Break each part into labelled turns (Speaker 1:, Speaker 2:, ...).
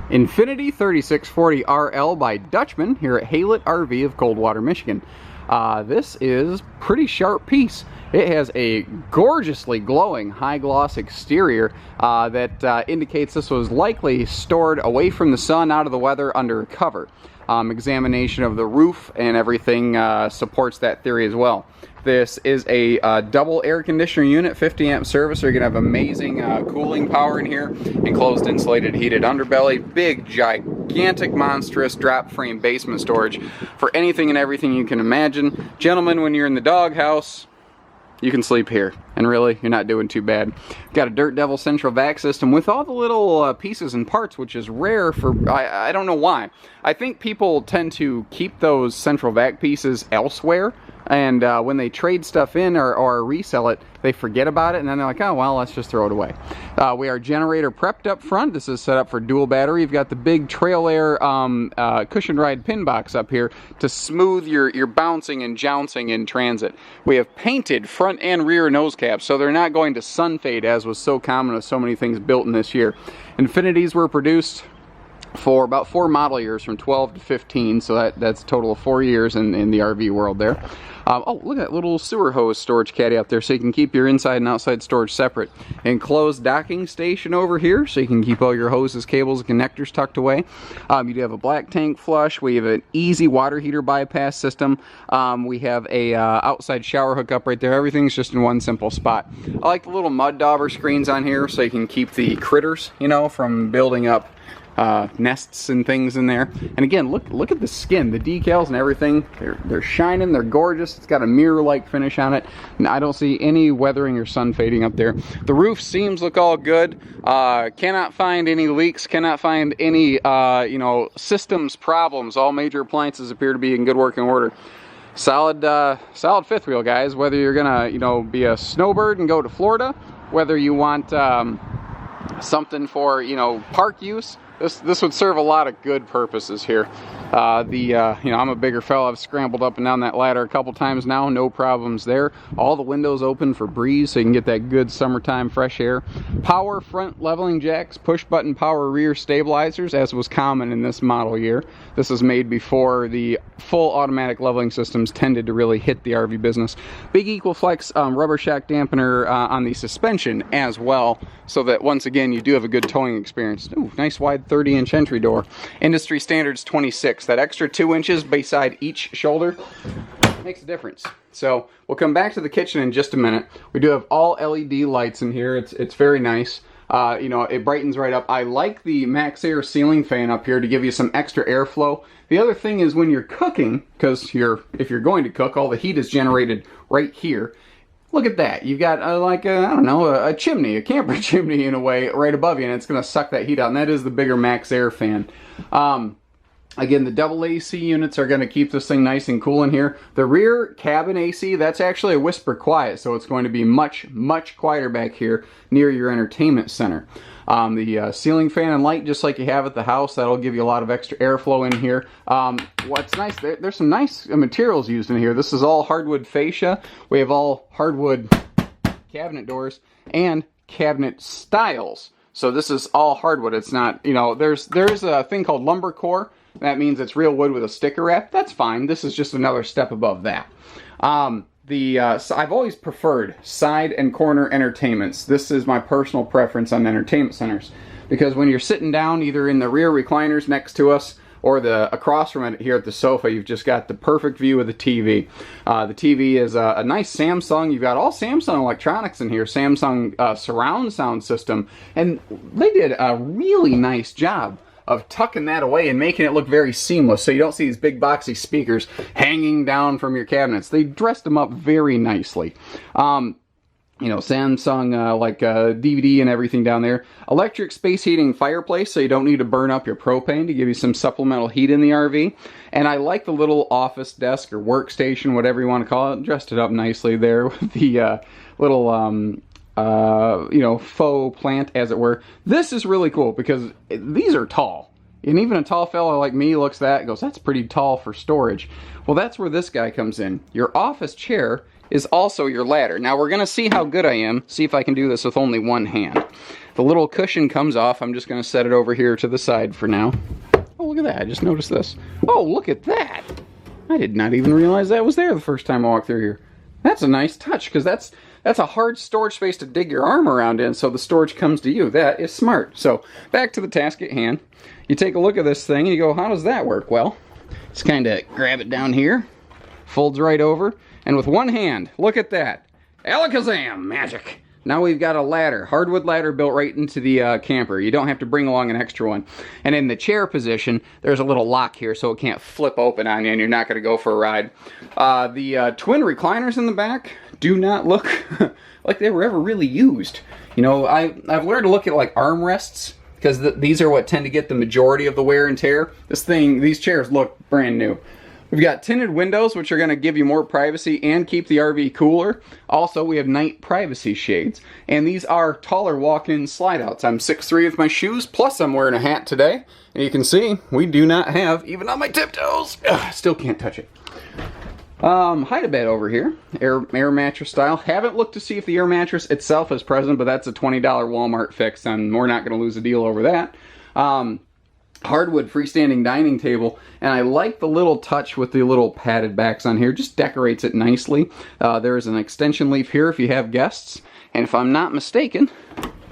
Speaker 1: Infinity 3640RL by Dutchmen here at Haylett RV of Coldwater, Michigan. This is a pretty sharp piece. It has a gorgeously glowing high gloss exterior that indicates this was likely stored away from the sun, out of the weather, under a cover. Examination of the roof and everything supports that theory as well. This is a double air conditioner unit, 50 amp service, so you're going to have amazing cooling power in here. Enclosed insulated heated underbelly, big gigantic monstrous drop frame basement storage for anything and everything you can imagine. Gentlemen, when you're in the doghouse, you can sleep here, and really, you're not doing too bad. Got a Dirt Devil central vac system with all the little pieces and parts, which is rare for, I don't know why. I think people tend to keep those central vac pieces elsewhere, and when they trade stuff in or resell it, they forget about it, and then they're like, oh, well, let's just throw it away. We are generator prepped up front. This is set up for dual battery. You've got the big Trail Air cushion ride pin box up here to smooth your bouncing and jouncing in transit. We have painted front and rear nose caps, so they're not going to sun fade, as was so common with so many things built in this year. Infinities were produced for about 4 model years, from 12 to 15, so that's a total of 4 years in the RV world there. Oh, look at that little sewer hose storage caddy up there, so you can keep your inside and outside storage separate. Enclosed docking station over here, so you can keep all your hoses, cables, and connectors tucked away. You do have a black tank flush. We have an easy water heater bypass system. We have a outside shower hookup right there. Everything's just in one simple spot. I like the little mud dauber screens on here, so you can keep the critters, you know, from building up nests and things in there. And again, look at the skin, the decals and everything. They're shining, they're gorgeous. It's got a mirror-like finish on it, and I don't see any weathering or sun fading up there. The roof seams look all good. Cannot find any leaks, cannot find any you know, systems problems. All major appliances appear to be in good working order. Solid fifth wheel, guys. Whether you're gonna, you know, be a snowbird and go to Florida, whether you want something for, you know, park use, this would serve a lot of good purposes here. You know, I'm a bigger fella. I've scrambled up and down that ladder a couple times now, no problems there. All the windows open for breeze, so you can get that good summertime fresh air. Power front leveling jacks, push button power rear stabilizers, as was common in this model year. This was made before the full automatic leveling systems tended to really hit the RV business. Big Equal-Flex rubber shock dampener on the suspension as well, so that once again you do have a good towing experience. Ooh, nice wide 30-inch entry door. Industry standards 26. That extra 2 inches beside each shoulder makes a difference. So we'll come back to the kitchen in just a minute. We do have all LED lights in here. It's very nice. You know, it brightens right up. I like the Max Air ceiling fan up here to give you some extra airflow. The other thing is when you're cooking, because if you're going to cook, all the heat is generated right here. Look at that. You've got like I don't know, a chimney, a camper chimney in a way, right above you, and it's going to suck that heat out. And that is the bigger Max Air fan. Again, the double AC units are going to keep this thing nice and cool in here. The rear cabin AC, that's actually a whisper quiet, so it's going to be much, much quieter back here near your entertainment center. The ceiling fan and light, just like you have at the house, that'll give you a lot of extra airflow in here. What's nice, there's some nice materials used in here. This is all hardwood fascia. We have all hardwood cabinet doors and cabinet styles. So this is all hardwood. It's not, you know, there's a thing called lumber core. That means it's real wood with a sticker wrap. That's fine. This is just another step above that. So I've always preferred side and corner entertainments. This is my personal preference on entertainment centers, because when you're sitting down either in the rear recliners next to us or across from it here at the sofa, you've just got the perfect view of the TV. The TV is a nice Samsung. You've got all Samsung electronics in here, Samsung surround sound system, and they did a really nice job of tucking that away and making it look very seamless, so you don't see these big boxy speakers hanging down from your cabinets. They dressed them up very nicely. You know, Samsung like DVD and everything down there. Electric space heating fireplace, so you don't need to burn up your propane, to give you some supplemental heat in the RV. And I like the little office desk or workstation, whatever you want to call it. Dressed it up nicely there with the little you know, faux plant, as it were. This is really cool because these are tall. And even a tall fella like me looks at that and goes, that's pretty tall for storage. Well, that's where this guy comes in. Your office chair is also your ladder. Now we're going to see how good I am, see if I can do this with only one hand. The little cushion comes off. I'm just going to set it over here to the side for now. Oh, look at that. I just noticed this. Oh, look at that. I did not even realize that was there the first time I walked through here. That's a nice touch, because that's a hard storage space to dig your arm around in, so the storage comes to you. That is smart. So back to the task at hand. You take a look at this thing and you go, how does that work? Well, just kind of grab it down here, folds right over, and with one hand, look at that. Alakazam! Magic! Now we've got a ladder, hardwood ladder built right into the camper. You don't have to bring along an extra one. And in the chair position, there's a little lock here so it can't flip open on you and you're not going to go for a ride. The twin recliners in the back do not look like they were ever really used. You know, I've learned to look at like armrests, because these are what tend to get the majority of the wear and tear. These chairs look brand new. We've got tinted windows, which are going to give you more privacy and keep the RV cooler. Also, we have night privacy shades. And these are taller walk-in slide-outs. I'm 6'3" with my shoes, plus I'm wearing a hat today. And you can see, we do not have, even on my tiptoes, still can't touch it. Hide-a-bed over here, air mattress style. Haven't looked to see if the air mattress itself is present, but that's a $20 Walmart fix, and we're not going to lose a deal over that. Hardwood freestanding dining table, and I like the little touch with the little padded backs on here. Just decorates it nicely. There is an extension leaf here if you have guests, and if I'm not mistaken,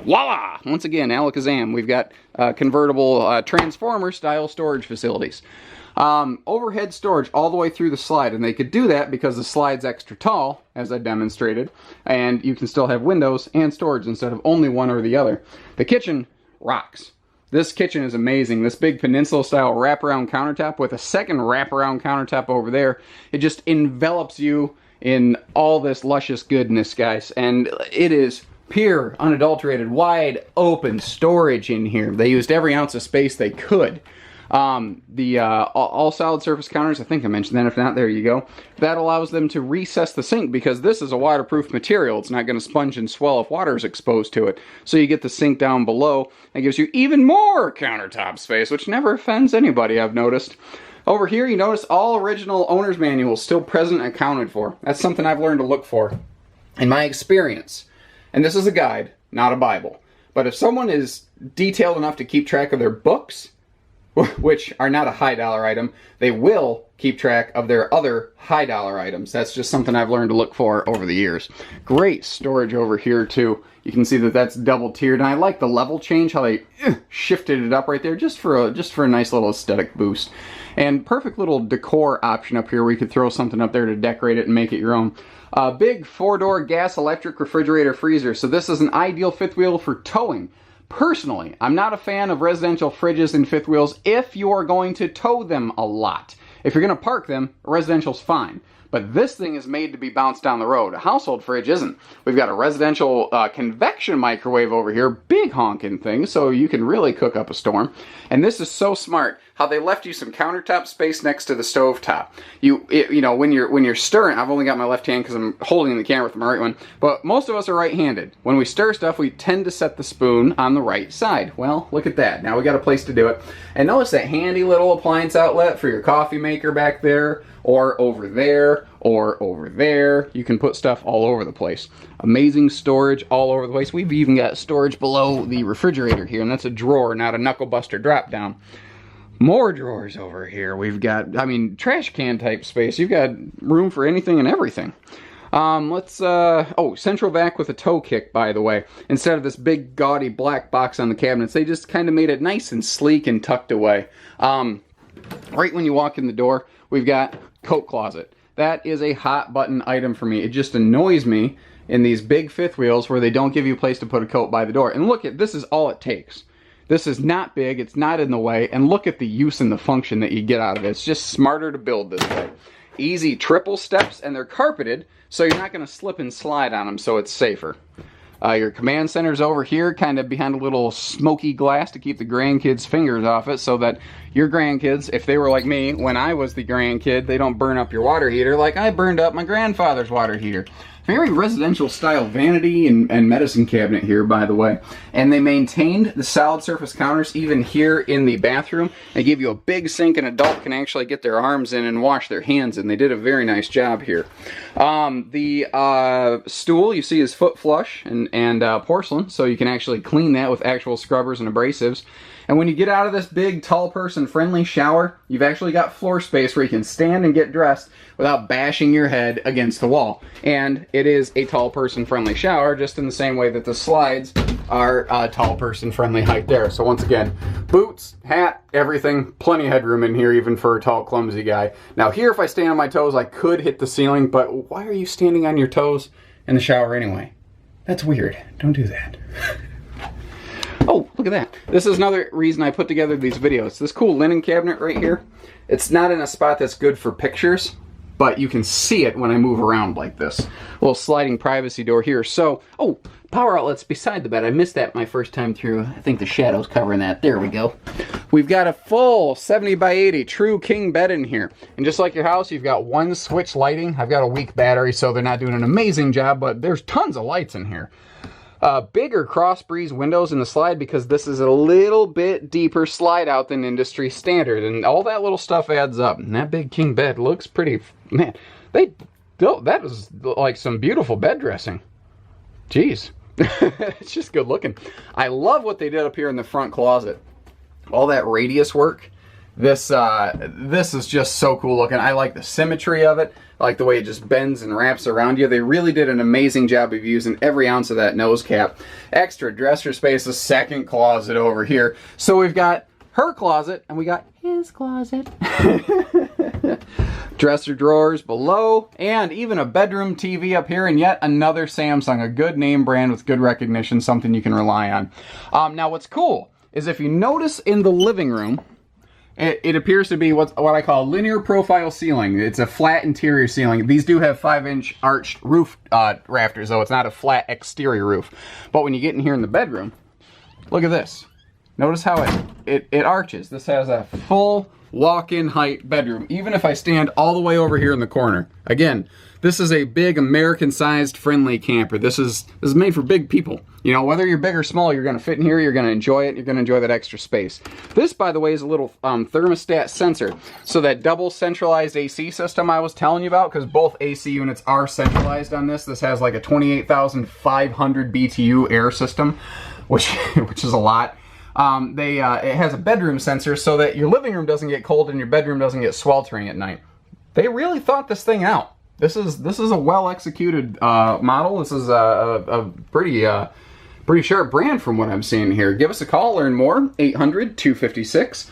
Speaker 1: voila! Once again, Alakazam. We've got convertible transformer style storage facilities. Overhead storage all the way through the slide, and they could do that because the slide's extra tall, as I demonstrated, and you can still have windows and storage instead of only one or the other. The kitchen rocks. This kitchen is amazing. This big peninsula-style wraparound countertop with a second wraparound countertop over there. It just envelops you in all this luscious goodness, guys. And it is pure, unadulterated, wide open storage in here. They used every ounce of space they could. All solid surface counters, I think I mentioned that. If not, there you go. That allows them to recess the sink because this is a waterproof material. It's not going to sponge and swell if water is exposed to it. So you get the sink down below. That gives you even more countertop space, which never offends anybody, I've noticed. Over here, you notice all original owner's manuals still present and accounted for. That's something I've learned to look for in my experience. And this is a guide, not a Bible. But if someone is detailed enough to keep track of their books, which are not a high dollar item, they will keep track of their other high dollar items. That's just something I've learned to look for over the years. Great storage over here too. You can see that that's double tiered, and I like the level change, how they shifted it up right there just for a nice little aesthetic boost. And perfect little decor option up here where you could throw something up there to decorate it and make it your own. Big 4-door gas electric refrigerator freezer. So this is an ideal fifth wheel for towing. Personally, I'm not a fan of residential fridges and fifth wheels if you are going to tow them a lot. If you're going to park them, residential's fine. But this thing is made to be bounced down the road. A household fridge isn't. We've got a residential convection microwave over here, big honking thing, so you can really cook up a storm. And this is so smart, how they left you some countertop space next to the stove top. You know, when you're stirring, I've only got my left hand because I'm holding the camera with my right one, but most of us are right-handed. When we stir stuff, we tend to set the spoon on the right side. Well, look at that. Now we got a place to do it. And notice that handy little appliance outlet for your coffee maker back there, or over there, or over there. You can put stuff all over the place. Amazing storage all over the place. We've even got storage below the refrigerator here, and that's a drawer, not a knuckle buster drop down. More drawers over here. We've got, I mean, trash can type space. You've got room for anything and everything. Central vac with a toe kick, by the way. Instead of this big gaudy black box on the cabinets, they just kind of made it nice and sleek and tucked away. Right when you walk in the door, we've got coat closet. That is a hot button item for me. It just annoys me in these big fifth wheels where they don't give you a place to put a coat by the door. And look at, this is all it takes. This is not big, it's not in the way, and look at the use and the function that you get out of it. It's just smarter to build this way. Easy triple steps, and they're carpeted, so you're not going to slip and slide on them, so it's safer. Your command center's over here, kind of behind a little smoky glass to keep the grandkids' fingers off it, so that your grandkids, if they were like me, when I was the grandkid, they don't burn up your water heater like I burned up my grandfather's water heater. Very residential style vanity and medicine cabinet here, by the way. And they maintained the solid surface counters even here in the bathroom. They give you a big sink, an adult can actually get their arms in and wash their hands in. They did a very nice job here. The stool you see is foot flush and porcelain, so you can actually clean that with actual scrubbers and abrasives. And when you get out of this big, tall person friendly shower, you've actually got floor space where you can stand and get dressed without bashing your head against the wall. And it is a tall person friendly shower, just in the same way that the slides are a tall person friendly height there. So once again, boots, hat, everything, plenty of headroom in here, even for a tall, clumsy guy. Now here, if I stand on my toes, I could hit the ceiling, but why are you standing on your toes in the shower anyway? That's weird. Don't do that. Oh, look at that. This is another reason I put together these videos. This cool linen cabinet right here, it's not in a spot that's good for pictures, but you can see it when I move around like this. Little sliding privacy door here. So, oh, power outlets beside the bed. I missed that my first time through. I think the shadow's covering that. There we go. We've got a full 70 by 80 true king bed in here. And just like your house, you've got one switch lighting. I've got a weak battery, so they're not doing an amazing job, but there's tons of lights in here. Bigger cross breeze windows in the slide because this is a little bit deeper slide out than industry standard, and all that little stuff adds up. And that big king bed looks pretty, man, that was like some beautiful bed dressing. Jeez. It's just good looking. I love what they did up here in the front closet. All that radius work. This is just so cool looking. I like the symmetry of it. I like the way it just bends and wraps around you. They really did an amazing job of using every ounce of that nose cap. Extra dresser space, a second closet over here. So we've got her closet and we got his closet. Dresser drawers below, and even a bedroom TV up here, and yet another Samsung, a good name brand with good recognition, something you can rely on. Now what's cool is if you notice in the living room, it appears to be what I call linear profile ceiling. It's a flat interior ceiling. These do have 5-inch arched roof rafters, though it's not a flat exterior roof. But when you get in here in the bedroom, look at this. Notice how it arches. This has a full walk-in height bedroom, even if I stand all the way over here in the corner. Again, this is a big American-sized friendly camper. This is made for big people. You know, whether you're big or small, you're going to fit in here, you're going to enjoy it, you're going to enjoy that extra space. This, by the way, is a little thermostat sensor. So that double centralized AC system I was telling you about, because both AC units are centralized on this. This has like a 28,500 BTU air system, which is a lot. It has a bedroom sensor so that your living room doesn't get cold and your bedroom doesn't get sweltering at night. They really thought this thing out. This is a well executed model. This is a pretty sharp brand from what I'm seeing here. Give us a call, learn more. 800-256-5196.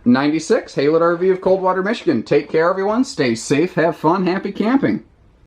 Speaker 1: Haylett RV of Coldwater, Michigan. Take care, everyone. Stay safe, have fun, happy camping.